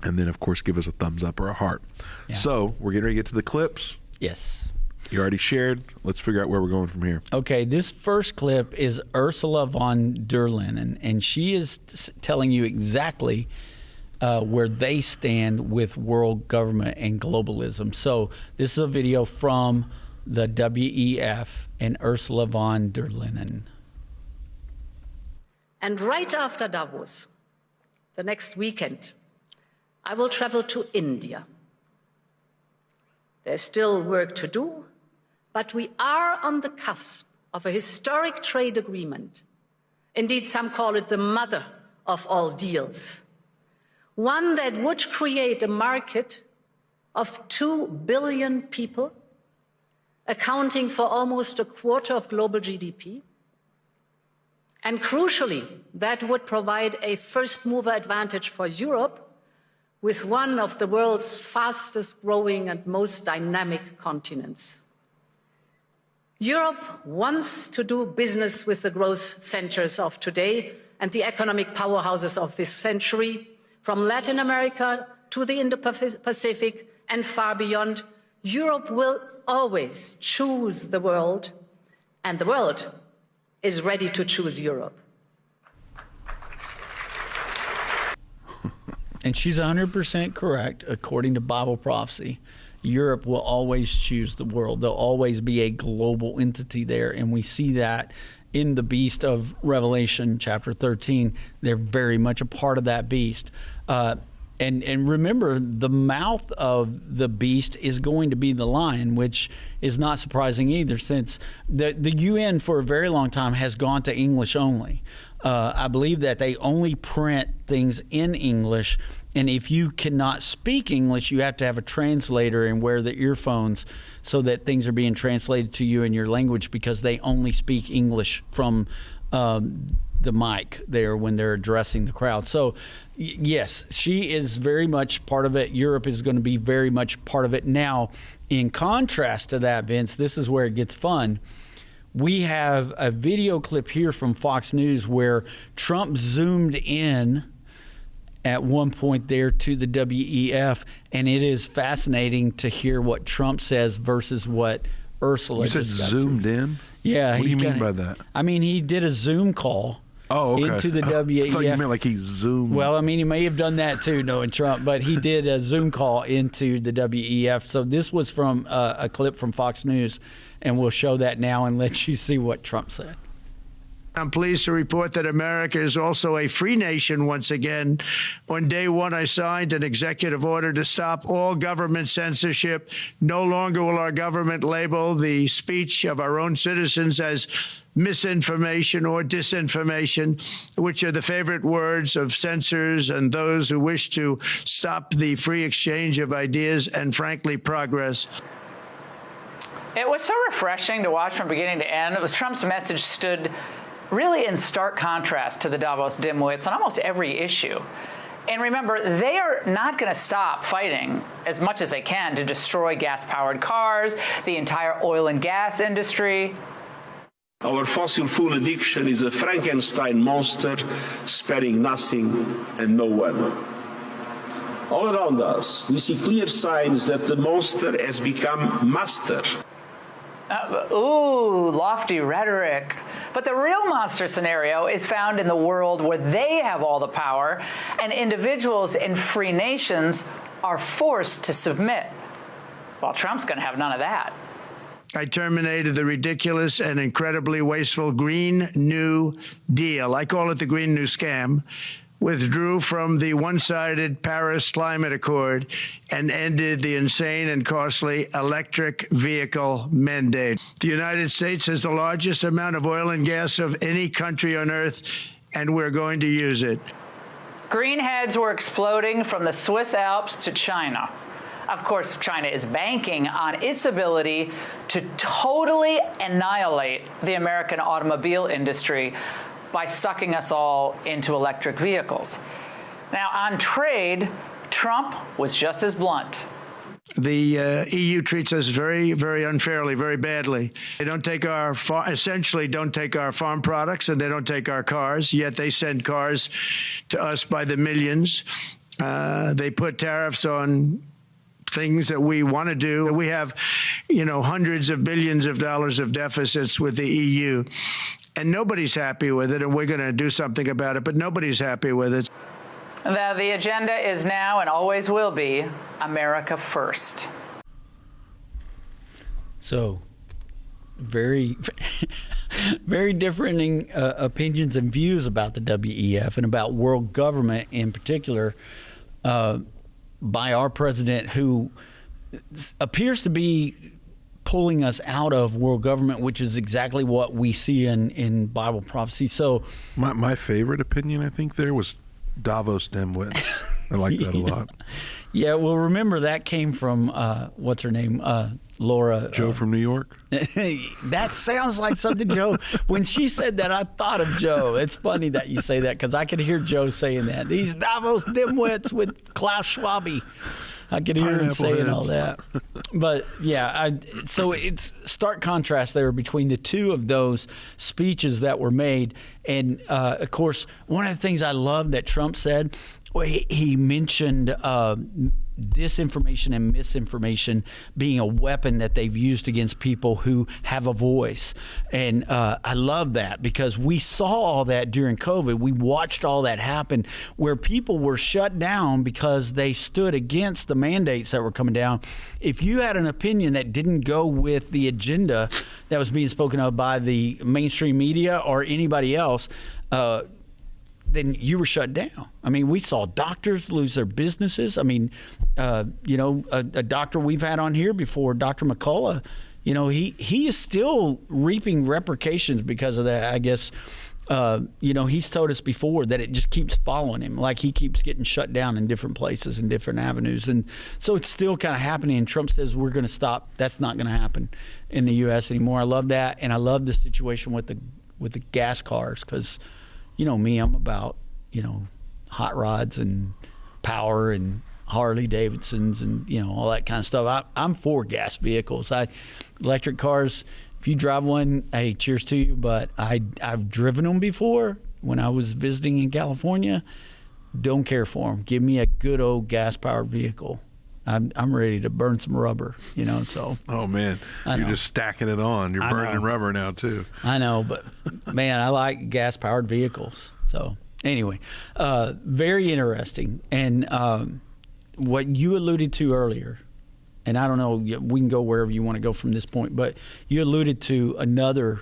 Speaker 1: And then, of course, give us a thumbs up or a heart.
Speaker 2: Yeah.
Speaker 1: So we're getting ready to get to the clips.
Speaker 2: Yes.
Speaker 1: You already shared. Let's figure out where we're going from here.
Speaker 2: Okay, this first clip is Ursula von der Leyen, and she is telling you exactly where they stand with world government and globalism. So this is a video from the WEF and Ursula von der Leyen.
Speaker 6: And right after Davos, the next weekend, I will travel to India. There's still work to do, but we are on the cusp of a historic trade agreement. Indeed, some call it the mother of all deals. One that would create a market of 2 billion people, accounting for almost a quarter of global GDP. And crucially, that would provide a first-mover advantage for Europe with one of the world's fastest-growing and most dynamic continents. Europe wants to do business with the growth centers of today and the economic powerhouses of this century, from Latin America to the Indo-Pacific and far beyond. Europe will always choose the world, and the world is ready to choose Europe.
Speaker 2: And she's 100% correct, according to Bible prophecy. Europe will always choose the world. There'll always be a global entity there, and we see that in the beast of Revelation chapter 13. They're very much a part of that beast. And remember, the mouth of the beast is going to be the lion, which is not surprising either, since the UN for a very long time has gone to English only. I believe that they only print things in English, and if you cannot speak English, you have to have a translator and wear the earphones so that things are being translated to you in your language, because they only speak English from the mic there when they're addressing the crowd. So yes, she is very much part of it. Europe is going to be very much part of it. Now, in contrast to that, Vince, this is where it gets fun. We have a video clip here from Fox News where Trump zoomed in at one point there to the WEF, and it is fascinating to hear what Trump says versus what Ursula
Speaker 1: just
Speaker 2: got
Speaker 1: zoomed in?
Speaker 2: Yeah.
Speaker 1: What do you mean by that?
Speaker 2: I mean, he did a Zoom call into the WEF.
Speaker 1: I thought you meant like he zoomed.
Speaker 2: Well, I mean, he may have done that too, knowing Trump, but he did a Zoom call into the WEF. So this was from a clip from Fox News, and we'll show that now and let you see what Trump said.
Speaker 7: I'm pleased to report that America is also a free nation once again. On day one, I signed an executive order to stop all government censorship. No longer will our government label the speech of our own citizens as misinformation or disinformation, which are the favorite words of censors and those who wish to stop the free exchange of ideas and, frankly, progress.
Speaker 8: It was so refreshing to watch from beginning to end. It was Trump's message stood really in stark contrast to the Davos dimwits on almost every issue. And remember, they are not going to stop fighting as much as they can to destroy gas-powered cars, the entire oil and gas industry.
Speaker 9: Our fossil fuel addiction is a Frankenstein monster, sparing nothing and no one. All around us, we see clear signs that the monster has become master.
Speaker 8: Ooh, lofty rhetoric. But the real monster scenario is found in the world where they have all the power and individuals in free nations are forced to submit. Well, Trump's going to have none of that.
Speaker 7: I terminated the ridiculous and incredibly wasteful Green New Deal. I call it the Green New Scam. Withdrew from the one-sided Paris Climate Accord and ended the insane and costly electric vehicle mandate. The United States has the largest amount of oil and gas of any country on earth, and we're going to use it.
Speaker 8: Greenheads were exploding from the Swiss Alps to China. Of course, China is banking on its ability to totally annihilate the American automobile industry by sucking us all into electric vehicles. Now, on trade, Trump was just as blunt.
Speaker 7: The EU treats us very, very unfairly, very badly. They don't take our, essentially don't take our farm products, and they don't take our cars, yet they send cars to us by the millions. They put tariffs on things that we want to do. We have, hundreds of billions of dollars of deficits with the EU, and nobody's happy with it, and we're going to do something about it, but nobody's happy with it.
Speaker 8: The agenda is now and always will be America first.
Speaker 2: So, very, very differing opinions and views about the WEF and about world government in particular by our president, who appears to be pulling us out of world government, which is exactly what we see in Bible prophecy. So,
Speaker 1: my favorite opinion, I think, there was Davos dimwits. I like that a lot.
Speaker 2: Yeah, well, remember that came from what's her name, Laura.
Speaker 1: Joe from New York.
Speaker 2: That sounds like something Joe. When she said that, I thought of Joe. It's funny that you say that because I could hear Joe saying that. These Davos dimwits with Klaus Schwab. I could hear him saying all that. But yeah, so it's stark contrast there between the two of those speeches that were made. And of course, one of the things I love that Trump said, he mentioned disinformation and misinformation being a weapon that they've used against people who have a voice. And I love that because we saw all that during COVID. We watched all that happen where people were shut down because they stood against the mandates that were coming down. If you had an opinion that didn't go with the agenda that was being spoken of by the mainstream media or anybody else, then you were shut down. I mean, we saw doctors lose their businesses. I mean, a doctor we've had on here before, Dr. McCullough, he is still reaping repercussions because of that. I guess, he's told us before that it just keeps following him. Like he keeps getting shut down in different places and different avenues. And so it's still kind of happening. And Trump says we're going to stop. That's not going to happen in the U.S. anymore. I love that. And I love the situation with the gas cars because, me, I'm about, hot rods and power and Harley Davidsons and, all that kind of stuff. I'm for gas vehicles. Electric cars, if you drive one, hey, cheers to you. But I've driven them before when I was visiting in California. Don't care for them. Give me a good old gas-powered vehicle. I'm ready to burn some rubber, so.
Speaker 1: Oh, man. You're just stacking it on. You're burning rubber now, too.
Speaker 2: I know, but, man, I like gas-powered vehicles. So, anyway, very interesting. And what you alluded to earlier, and I don't know, we can go wherever you want to go from this point, but you alluded to another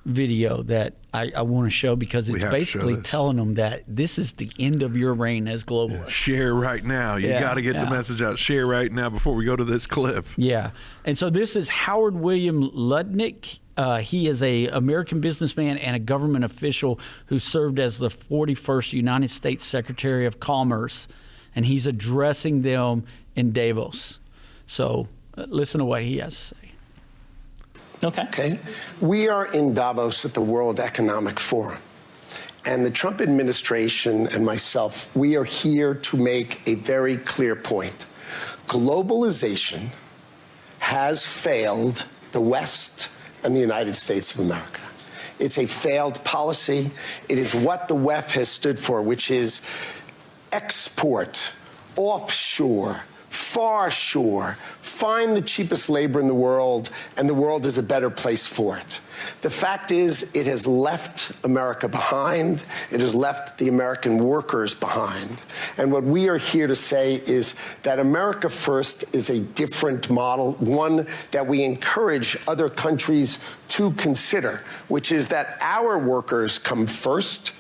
Speaker 2: video that I want to show because it's basically telling them that this is the end of your reign as globalists.
Speaker 1: Share right now. You got to get the message out. Share right now before we go to this clip.
Speaker 2: Yeah. And so this is Howard William Ludnick. He is a American businessman and a government official who served as the 41st United States Secretary of Commerce, and he's addressing them in Davos. So listen to what he has to say.
Speaker 10: Okay. We are in Davos at the World Economic Forum. And the Trump administration and myself, we are here to make a very clear point. Globalization has failed the West and the United States of America. It's a failed policy. It is what the WEF has stood for, which is export, offshore, far shore, find the cheapest labor in the world, and the world is a better place for it. The fact is, it has left America behind. It has left the American workers behind. And what we are here to say is that America First is a different model, one that we encourage other countries to consider, which is that our workers come first.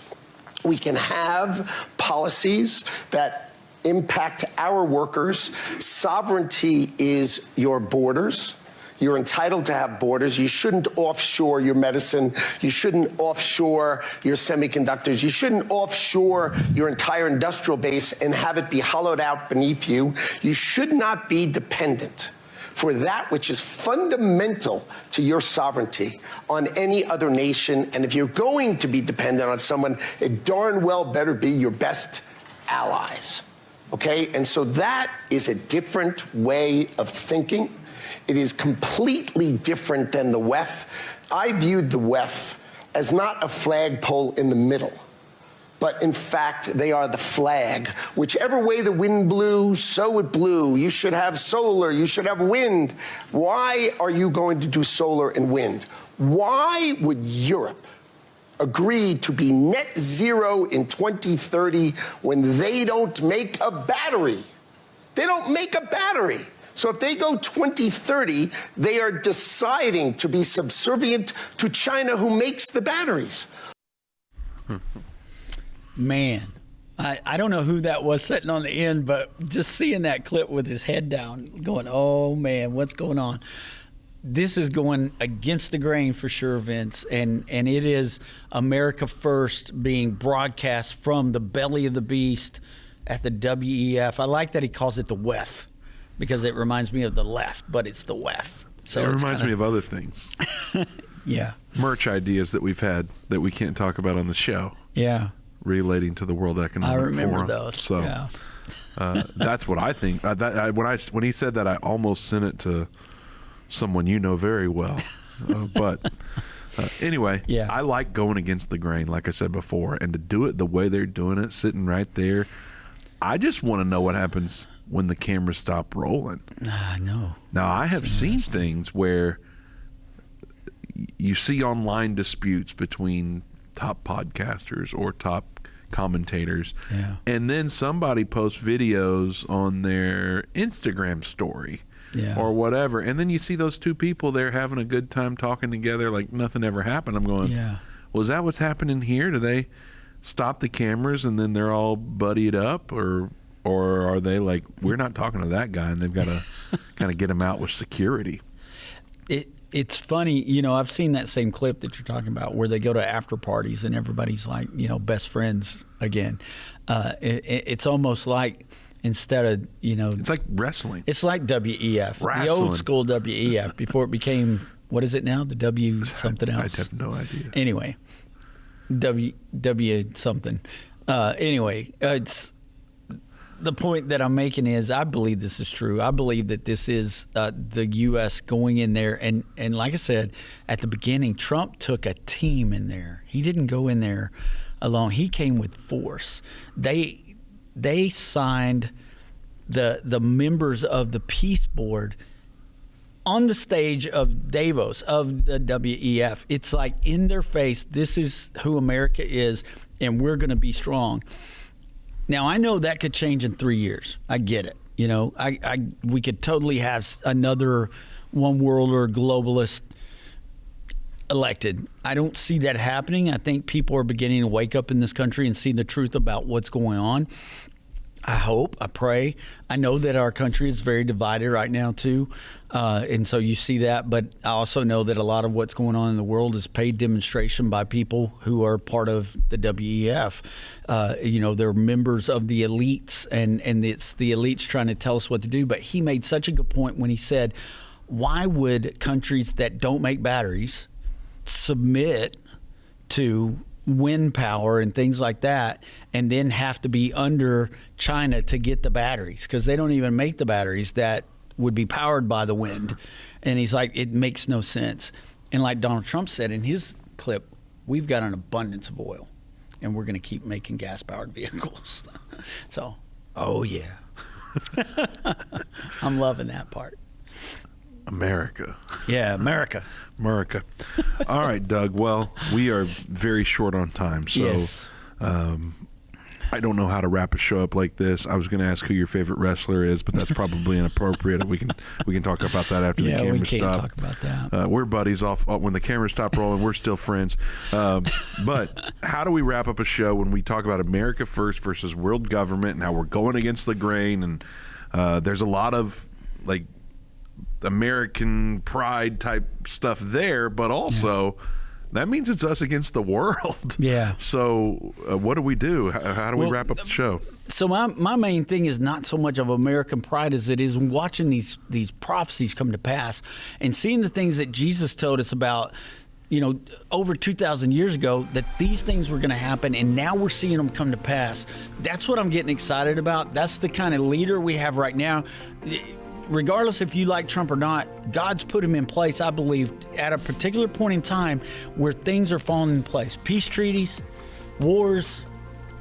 Speaker 10: We can have policies that impact our workers. Sovereignty is your borders. You're entitled to have borders. You shouldn't offshore your medicine. You shouldn't offshore your semiconductors. You shouldn't offshore your entire industrial base and have it be hollowed out beneath you. You should not be dependent for that which is fundamental to your sovereignty on any other nation. And if you're going to be dependent on someone, it darn well better be your best allies. Okay? And so that is a different way of thinking. It is completely different than the WEF. I viewed the WEF as not a flagpole in the middle, but in fact, they are the flag. Whichever way the wind blew, so it blew. You should have solar, you should have wind. Why are you going to do solar and wind? Why would Europe agree to be net zero in 2030 when they don't make a battery? They don't make a battery. So if they go 2030, they are deciding to be subservient to China, who makes the batteries.
Speaker 2: Man, I don't know who that was sitting on the end, but just seeing that clip with his head down, going, oh, man, what's going on? This is going against the grain for sure, Vince, and it is America First being broadcast from the belly of the beast at the WEF. I like that he calls it the WEF, because it reminds me of the left, but it's the WEF. So
Speaker 1: it reminds me of other things.
Speaker 2: Yeah.
Speaker 1: Merch ideas that we've had that we can't talk about on the show.
Speaker 2: Yeah.
Speaker 1: Relating to the World Economic Forum.
Speaker 2: I remember those.
Speaker 1: So
Speaker 2: yeah.
Speaker 1: That's what I think. When he said that, I almost sent it to someone you know very well. But anyway,
Speaker 2: yeah.
Speaker 1: I like going against the grain, like I said before, and to do it the way they're doing it, sitting right there. I just want to know what happens when the cameras stop rolling.
Speaker 2: No.
Speaker 1: Now, I have seen things where you see online disputes between top podcasters or top commentators, and then somebody posts videos on their Instagram story or whatever, and then you see those two people there having a good time talking together like nothing ever happened. I'm going, well, is that what's happening here? Do they stop the cameras and then they're all buddied up, or are they like, we're not talking to that guy, and they've got to kind of get him out with security?
Speaker 2: It's funny, you know, I've seen that same clip that you're talking about where they go to after parties and everybody's like, you know, best friends again. It's almost like, instead of, you know,
Speaker 1: it's like wrestling.
Speaker 2: It's like WEF, the old school WEF before it became, what is it now? The W something else.
Speaker 1: I have no idea.
Speaker 2: Anyway, W something. Anyway, it's the point that I'm making is I believe this is true. I believe that this is the U.S. going in there. And like I said, at the beginning, Trump took a team in there. He didn't go in there alone. He came with force. They signed the members of the peace board on the stage of Davos, of the WEF. It's like in their face, this is who America is, and we're going to be strong. Now, I know that could change in 3 years. I get it. You know, we could totally have another one world or globalist elected. I don't see that happening. I think people are beginning to wake up in this country and see the truth about what's going on. I hope, I pray. I know that our country is very divided right now too, and so you see that. But I also know that a lot of what's going on in the world is paid demonstration by people who are part of the WEF. You know, they're members of the elites, and it's the elites trying to tell us what to do. But he made such a good point when he said, why would countries that don't make batteries submit to wind power and things like that, and then have to be under China to get the batteries, because they don't even make the batteries that would be powered by the wind. And he's like, it makes no sense. And like Donald Trump said in his clip, we've got an abundance of oil, and we're going to keep making gas-powered vehicles. So, oh yeah. I'm loving that part.
Speaker 1: America.
Speaker 2: Yeah, America.
Speaker 1: America. All right, Doug. Well, we are very short on time, so
Speaker 2: Yes.
Speaker 1: I don't know how to wrap a show up like this. I was going to ask who your favorite wrestler is, but that's probably inappropriate. We can talk about that after the cameras
Speaker 2: we can't
Speaker 1: stop.
Speaker 2: talk about that.
Speaker 1: We're buddies off when the cameras stop rolling. We're still friends. But how do we wrap up a show when we talk about America first versus world government and how we're going against the grain? And there's a lot of like American pride type stuff there, but also that means it's us against the world.
Speaker 2: Yeah.
Speaker 1: So what do we do? How do we wrap up the show?
Speaker 2: So my main thing is not so much of American pride as it is watching these prophecies come to pass and seeing the things that Jesus told us about, over 2,000 years ago, that these things were going to happen, and now we're seeing them come to pass. That's what I'm getting excited about. That's the kind of leader we have right now. Regardless if you like Trump or not, God's put him in place, I believe, at a particular point in time where things are falling in place. Peace treaties, wars,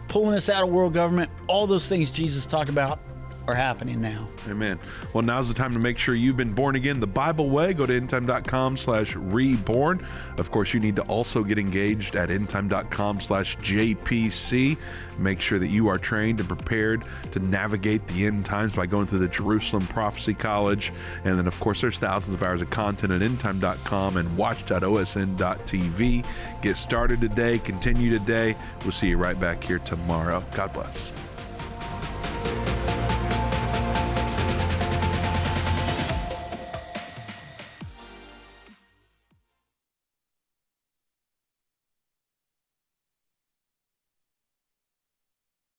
Speaker 2: pulling us out of world government, all those things Jesus talked about are happening now.
Speaker 1: Amen. Well, now's the time to make sure you've been born again the Bible way. Go to endtime.com/reborn. Of course, you need to also get engaged at endtime.com/JPC. Make sure that you are trained and prepared to navigate the end times by going through the Jerusalem Prophecy College. And then, of course, there's thousands of hours of content at endtime.com and watch.osn.tv. Get started today. Continue today. We'll see you right back here tomorrow. God bless.